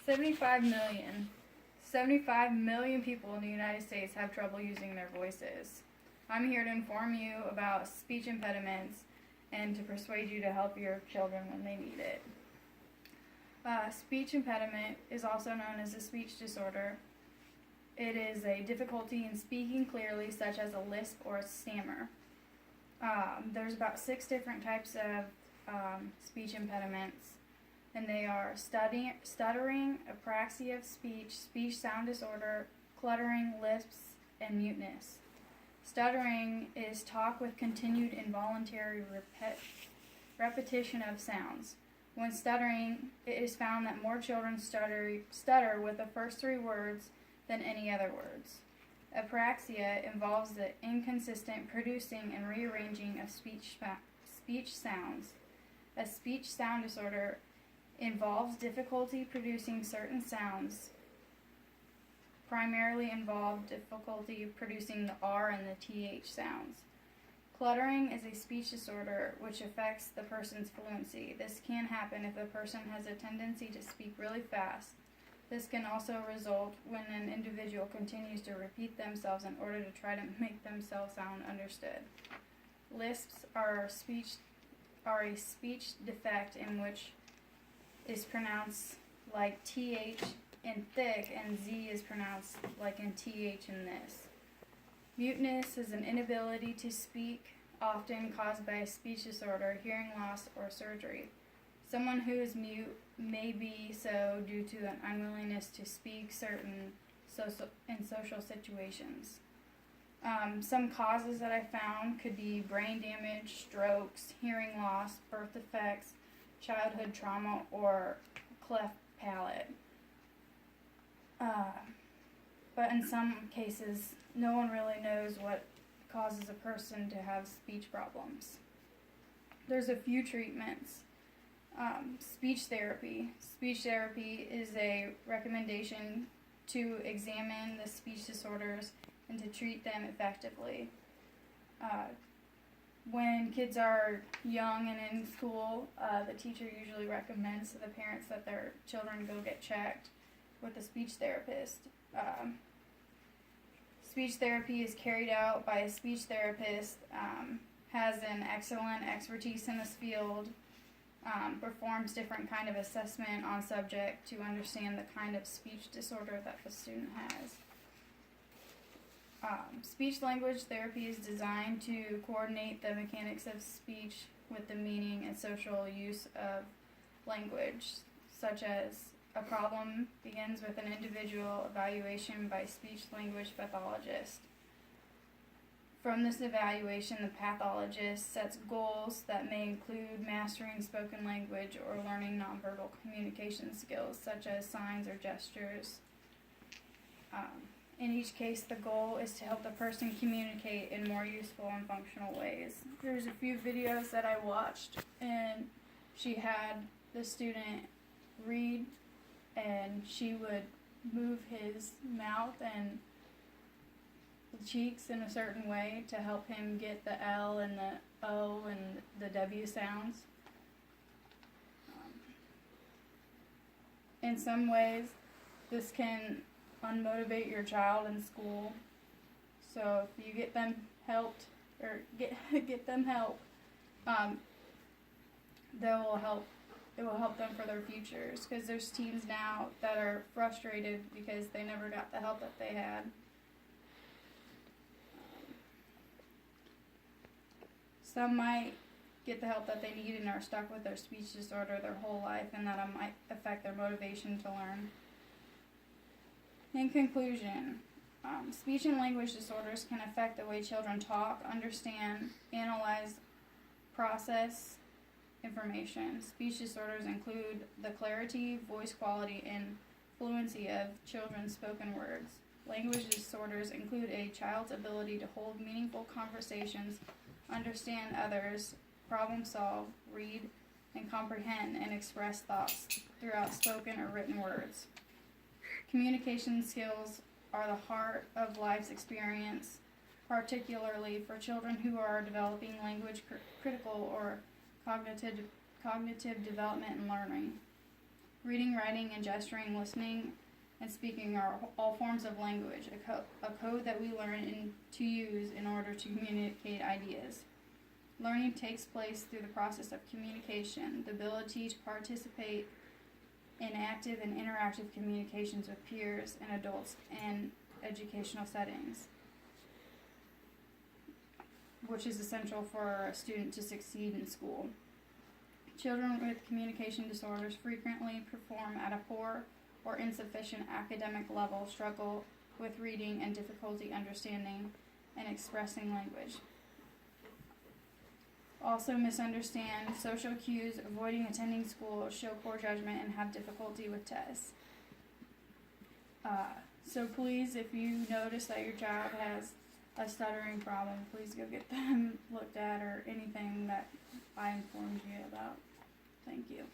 75 million. 75 million people in the United States have trouble using their voices. I'm here to inform you about speech impediments and to persuade you to help your children when they need it. Speech impediment is also known as a speech disorder. It is a difficulty in speaking clearly, such as a lisp or a stammer. There's about 6 different types of speech impediments, and they are stuttering, apraxia of speech, speech sound disorder, cluttering, lisps, and muteness. Stuttering is talk with continued involuntary repetition of sounds. When stuttering, it is found that more children stutter with the first 3 words than any other words. Apraxia involves the inconsistent producing and rearranging of speech sounds. A speech sound disorder involves difficulty producing certain sounds, primarily involve difficulty producing the R and the TH sounds. Cluttering is a speech disorder which affects the person's fluency. This can happen if a person has a tendency to speak really fast. This can also result when an individual continues to repeat themselves in order to try to make themselves sound understood. Lisps are a speech defect in which is pronounced like TH in thick and Z is pronounced like in TH in this. Muteness is an inability to speak, often caused by a speech disorder, hearing loss, or surgery. Someone who is mute may be so due to an unwillingness to speak in social situations. Some causes that I found could be brain damage, strokes, hearing loss, birth defects, childhood trauma, or cleft palate. But in some cases, no one really knows what causes a person to have speech problems. There's a few treatments. Speech therapy. Speech therapy is a recommendation to examine the speech disorders and to treat them effectively. When kids are young and in school, the teacher usually recommends to the parents that their children go get checked with a speech therapist. Speech therapy is carried out by a speech therapist, has an excellent expertise in this field, performs different kind of assessment on subject to understand the kind of speech disorder that the student has. Speech language therapy is designed to coordinate the mechanics of speech with the meaning and social use of language, such as a problem begins with an individual evaluation by speech language pathologist. From this evaluation, the pathologist sets goals that may include mastering spoken language or learning nonverbal communication skills, such as signs or gestures. In each case, the goal is to help the person communicate in more useful and functional ways. There's a few videos that I watched, and she had the student read, and she would move his mouth and the cheeks in a certain way to help him get the L and the O and the W sounds. In some ways, this can unmotivate your child in school. So if you get them helped, or get them help, it will help them for their futures, because there's teens now that are frustrated because they never got the help that they had. Some might get the help that they need and are stuck with their speech disorder their whole life, and that might affect their motivation to learn. In conclusion, speech and language disorders can affect the way children talk, understand, analyze, process information. Speech disorders include the clarity, voice quality, and fluency of children's spoken words. Language disorders include a child's ability to hold meaningful conversations, understand others, problem solve, read, and comprehend and express thoughts throughout spoken or written words. Communication skills are the heart of life's experience, particularly for children who are developing language critical or cognitive development and learning. Reading, writing, and gesturing, listening, and speaking are all forms of language, a code that we learn to use in order to communicate ideas. Learning takes place through the process of communication, the ability to participate in active and interactive communications with peers and adults in educational settings, which is essential for a student to succeed in school. Children with communication disorders frequently perform at a poor or insufficient academic level, struggle with reading, and difficulty understanding and expressing language. Also misunderstand social cues, avoiding attending school, show poor judgment, and have difficulty with tests. So please, if you notice that your child has a stuttering problem, please go get them looked at, or anything that I informed you about. Thank you.